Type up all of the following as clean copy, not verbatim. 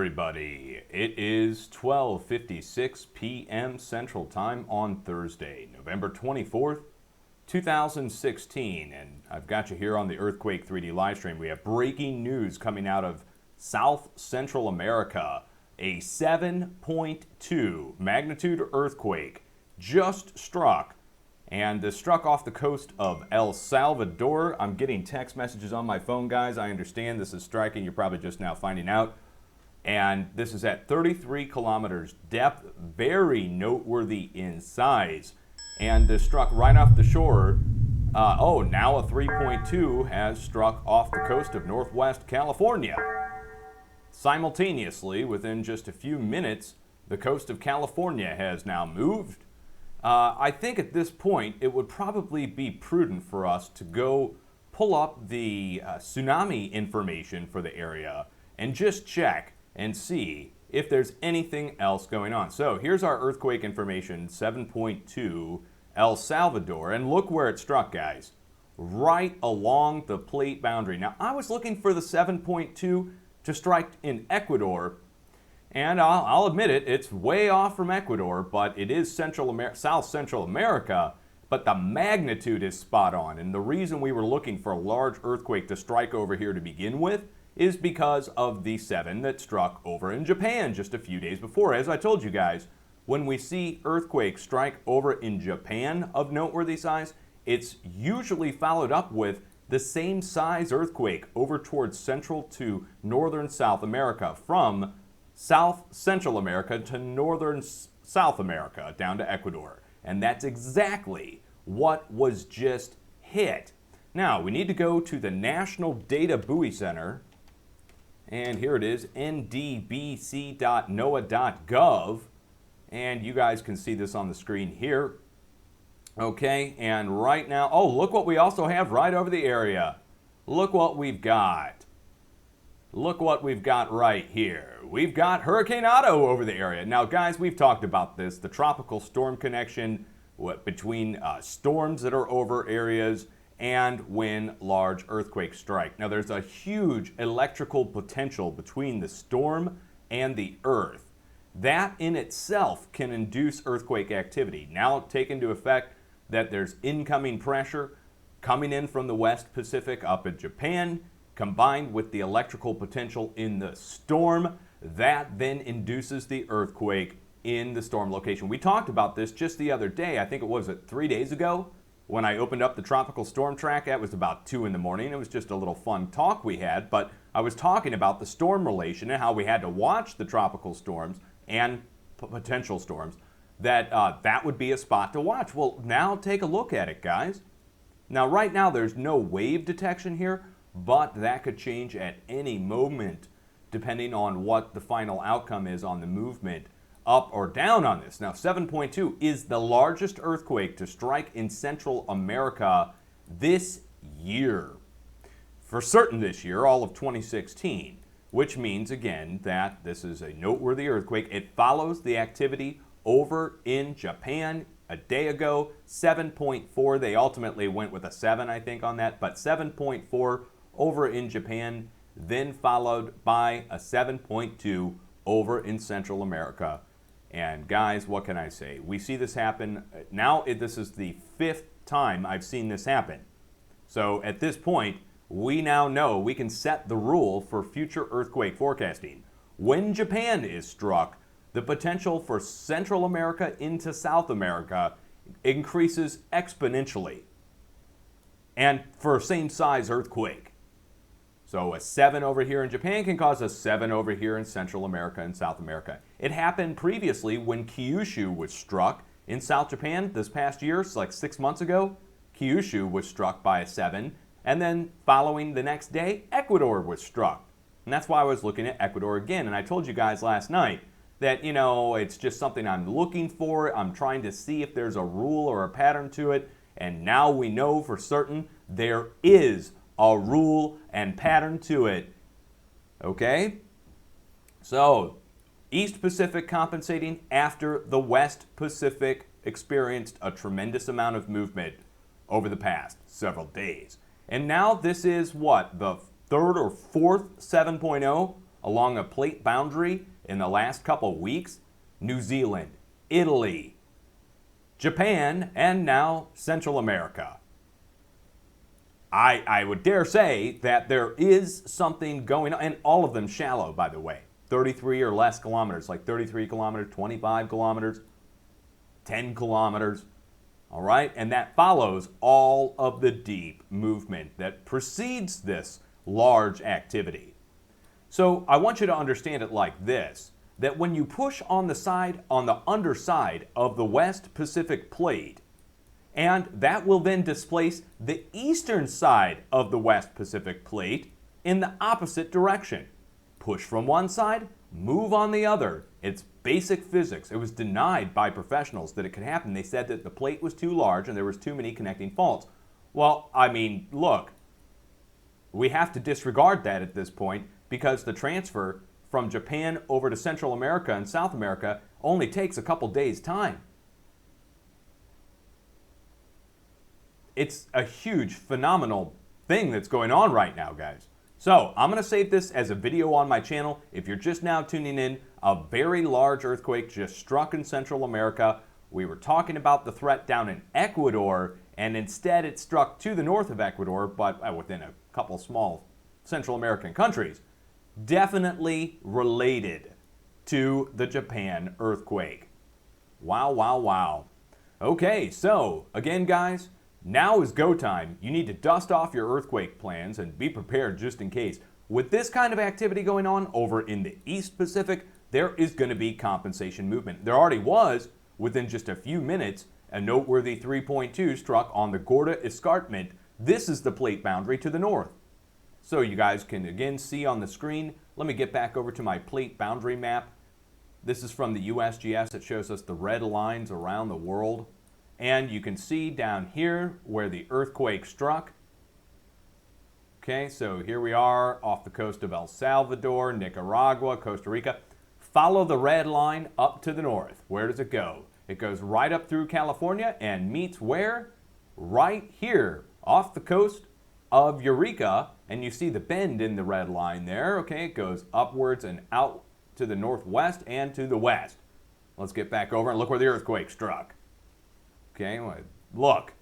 everybody. It is 12:56 p.m. Central Time on Thursday, November 24th, 2016. And I've got you here on the Earthquake 3D live stream. We have breaking news coming out of South Central America. A 7.2 magnitude earthquake just struck, and this struck off the coast of El Salvador. I'm getting text messages on my phone, guys. I understand this is striking. You're probably just now finding out. And this is at 33 kilometers depth, very noteworthy in size. And this struck right off the shore. Now a 3.2 has struck off the coast of Northwest California. Simultaneously, within just a few minutes, the coast of California has now moved. I think at this point, it would probably be prudent for us to go pull up the tsunami information for the area and just check and see if there's anything else going on. So here's our earthquake information, 7.2 El Salvador, and look where it struck, guys. Right along the plate boundary. Now, I was looking for the 7.2 to strike in Ecuador, and I'll admit it, it's way off from Ecuador, but it is South Central America, but the magnitude is spot on. And the reason we were looking for a large earthquake to strike over here to begin with is because of the 7 that struck over in Japan just a few days before. As I told you guys, when we see earthquakes strike over in Japan of noteworthy size, it's usually followed up with the same size earthquake over towards Central to Northern South America, from South Central America to Northern South America down to Ecuador. And that's exactly what was just hit. Now, we need to go to the National Data Buoy Center. And here it is, ndbc.noaa.gov. And you guys can see this on the screen here. Okay, and right now, look what we also have right over the area. Look what we've got. Look what we've got right here. We've got Hurricane Otto over the area. Now, guys, we've talked about this, the tropical storm connection between storms that are over areas and when large earthquakes strike. Now, there's a huge electrical potential between the storm and the earth. That in itself can induce earthquake activity. Now, take into effect that there's incoming pressure coming in from the West Pacific up at Japan, combined with the electrical potential in the storm, that then induces the earthquake in the storm location. We talked about this just the other day. I think it was 3 days ago when I opened up the tropical storm track. That was about 2 in the morning. It was just a little fun talk we had, but I was talking about the storm relation and how we had to watch the tropical storms and potential storms, that would be a spot to watch. Well, now take a look at it, guys. Now, right now, there's no wave detection here, but that could change at any moment depending on what the final outcome is on the movement up or down on this. Now, 7.2 is the largest earthquake to strike in Central America this year. For certain this year, all of 2016, which means, again, that this is a noteworthy earthquake. It follows the activity over in Japan a day ago, 7.4. They ultimately went with a 7, I think, on that, but 7.4 over in Japan, then followed by a 7.2 over in Central America. And guys, what can I say? We see this happen. Now, this is the 5th time I've seen this happen. So at this point, we now know we can set the rule for future earthquake forecasting. When Japan is struck, the potential for Central America into South America increases exponentially. And for a same size earthquake. So a 7 over here in Japan can cause a 7 over here in Central America and South America. It happened previously when Kyushu was struck in South Japan this past year, so like 6 months ago. Kyushu was struck by a 7, and then following the next day, Ecuador was struck. And that's why I was looking at Ecuador again. And I told you guys last night that, it's just something I'm looking for. I'm trying to see if there's a rule or a pattern to it. And now we know for certain there is a rule and pattern to it. Okay? So, East Pacific compensating after the West Pacific experienced a tremendous amount of movement over the past several days. And now this is what, the third or fourth 7.0 along a plate boundary in the last couple weeks? New Zealand, Italy, Japan, and now Central America. I would dare say that there is something going on, and all of them shallow, by the way. 33 or less kilometers, like 33 kilometers, 25 kilometers, 10 kilometers. All right, and that follows all of the deep movement that precedes this large activity. So I want you to understand it like this, that when you push on the underside of the West Pacific Plate, and that will then displace the eastern side of the West Pacific Plate in the opposite direction. Push from one side, move on the other. It's basic physics. It was denied by professionals that it could happen. They said that the plate was too large and there was too many connecting faults. Well, I mean, look, we have to disregard that at this point because the transfer from Japan over to Central America and South America only takes a couple days' time. It's a huge, phenomenal thing that's going on right now, guys. So I'm going to save this as a video on my channel. If you're just now tuning in, a very large earthquake just struck in Central America. We were talking about the threat down in Ecuador, and instead it struck to the north of Ecuador, but within a couple small Central American countries. Definitely related to the Japan earthquake. Wow, wow, wow. Okay, so again, guys, now is go time. You need to dust off your earthquake plans and be prepared just in case. With this kind of activity going on over in the East Pacific, there is going to be compensation movement. There already was, within just a few minutes, a noteworthy 3.2 struck on the Gorda Escarpment. This is the plate boundary to the north. So you guys can again see on the screen. Let me get back over to my plate boundary map. This is from the USGS. It shows us the red lines around the world. And you can see down here where the earthquake struck. Okay, so here we are off the coast of El Salvador, Nicaragua, Costa Rica. Follow the red line up to the north. Where does it go? It goes right up through California and meets where? Right here off the coast of Eureka. And you see the bend in the red line there. Okay, it goes upwards and out to the northwest and to the west. Let's get back over and look where the earthquake struck. Okay, look.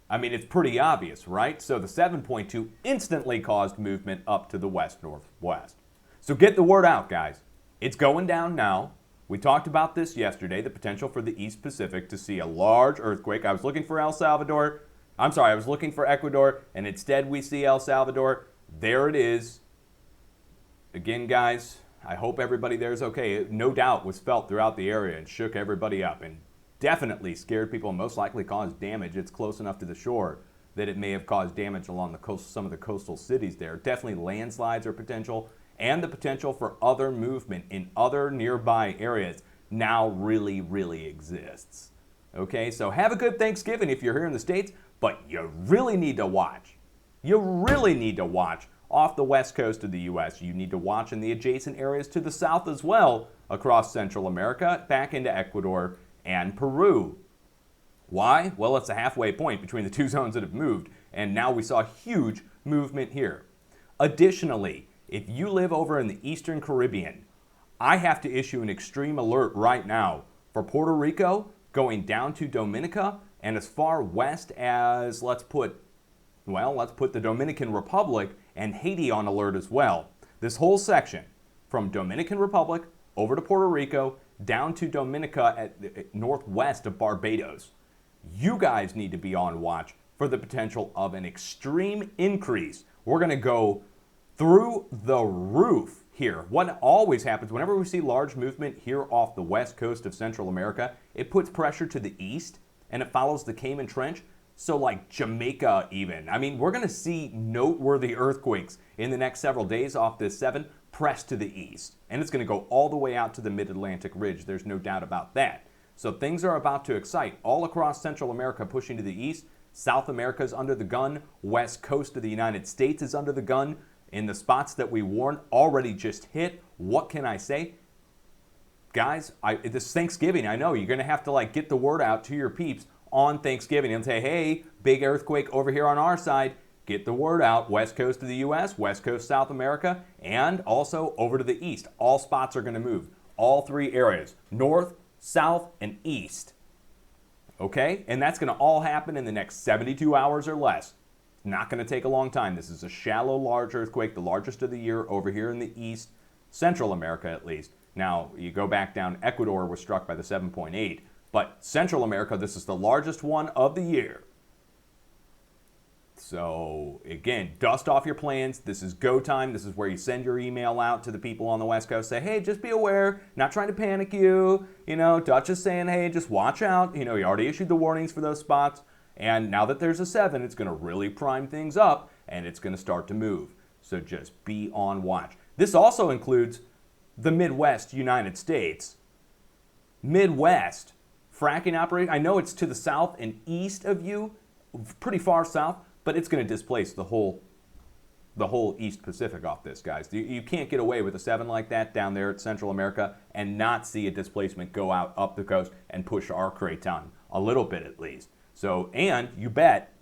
I mean, it's pretty obvious, right? So the 7.2 instantly caused movement up to the west-northwest. So get the word out, guys. It's going down now. We talked about this yesterday, the potential for the East Pacific to see a large earthquake. I was looking for I was looking for Ecuador, and instead we see El Salvador. There it is. Again, guys, I hope everybody there is okay. It, no doubt, was felt throughout the area and shook everybody up and definitely scared people and most likely caused damage. It's close enough to the shore that it may have caused damage along the coast, some of the coastal cities there. Definitely landslides are potential, and the potential for other movement in other nearby areas now really, really exists. Okay, so have a good Thanksgiving if you're here in the States, but you really need to watch. You really need to watch off the west coast of the U.S. You need to watch in the adjacent areas to the south as well, across Central America, back into Ecuador and Peru. Why? Well, it's a halfway point between the two zones that have moved, and now we saw huge movement here. Additionally, if you live over in the Eastern Caribbean, I have to issue an extreme alert right now for Puerto Rico, going down to Dominica, and as far west as, let's put the Dominican Republic and Haiti on alert as well. This whole section, from Dominican Republic over to Puerto Rico, down to Dominica at northwest of Barbados. You guys need to be on watch for the potential of an extreme increase. We're going to go through the roof here. What always happens whenever we see large movement here off the west coast of Central America, it puts pressure to the east and it follows the Cayman Trench. So like Jamaica even. I mean, we're going to see noteworthy earthquakes in the next several days off this 7 pressed to the east. And it's going to go all the way out to the mid-Atlantic ridge. There's no doubt about that. So things are about to excite all across Central America, pushing to the east. South America is under the gun. West coast of the United States is under the gun. In the spots that we warned already just hit. What can I say? Guys, this Thanksgiving, I know you're going to have to get the word out to your peeps on Thanksgiving and say, hey, big earthquake over here on our side. get the word out. West coast of the U.S., West coast South America, and also over to the east. All spots are going to move. All three areas, north, south, and east. Okay? And that's going to all happen in the next 72 hours or less. Not going to take a long time. This is a shallow, large earthquake, the largest of the year over here in the east, Central America at least. Now, you go back down, Ecuador was struck by the 7.8, but Central America, this is the largest one of the year. So, again, dust off your plans. This is go time. This is where you send your email out to the people on the West Coast. Say, hey, just be aware. Not trying to panic you. You know, Dutch is saying, hey, just watch out. You know, he already issued the warnings for those spots. And now that there's a 7, it's going to really prime things up, and it's going to start to move. So just be on watch. This also includes the Midwest United States. Midwest fracking operation. I know it's to the south and east of you, pretty far south, but it's going to displace the whole East Pacific off this, guys. You can't get away with a 7 like that down there at Central America and not see a displacement go out up the coast and push our craton a little bit at least. So, and you bet,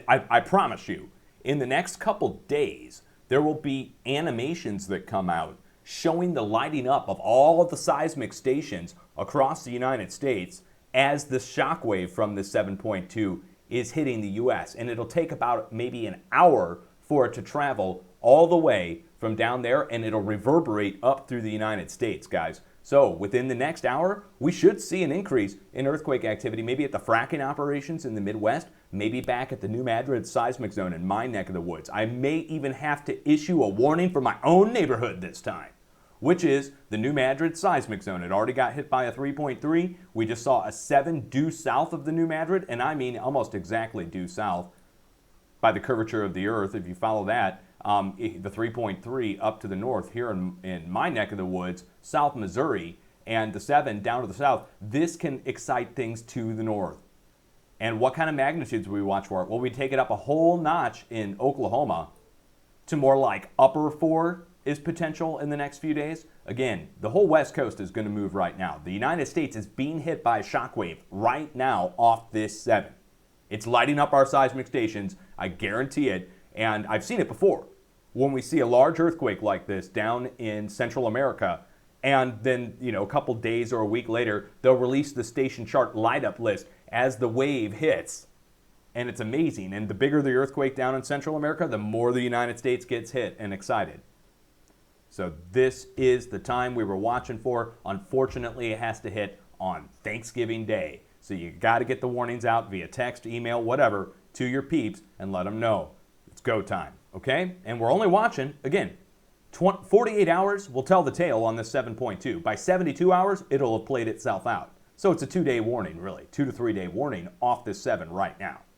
I promise you, in the next couple days, there will be animations that come out showing the lighting up of all of the seismic stations across the United States as the shockwave from the 7.2 is hitting the U.S. And it'll take about maybe an hour for it to travel all the way from down there, and it'll reverberate up through the United States, guys. So within the next hour, we should see an increase in earthquake activity, maybe at the fracking operations in the Midwest, maybe back at the New Madrid seismic zone in my neck of the woods. I may even have to issue a warning for my own neighborhood this time, which is the New Madrid seismic zone. It already got hit by a 3.3. We just saw a 7 due south of the New Madrid, and I mean almost exactly due south by the curvature of the earth. If you follow that, the 3.3 up to the north here in my neck of the woods, South Missouri, and the 7 down to the south, this can excite things to the north. And what kind of magnitudes do we watch for? Well, we take it up a whole notch in Oklahoma to more like upper 4 is potential in the next few days. Again, the whole West Coast is going to move right now. The United States is being hit by a shockwave right now off this 7. It's lighting up our seismic stations, I guarantee it, and I've seen it before. When we see a large earthquake like this down in Central America, and then, you know, a couple days or a week later, they'll release the station chart light-up list as the wave hits. And it's amazing. And the bigger the earthquake down in Central America, the more the United States gets hit and excited. So this is the time we were watching for. Unfortunately, it has to hit on Thanksgiving Day. So you got to get the warnings out via text, email, whatever, to your peeps and let them know. It's go time, okay? And we're only watching, again, 48 hours will tell the tale on this 7.2. By 72 hours, it'll have played itself out. So it's a 2-day warning, really, 2 to 3 day warning off this 7 right now.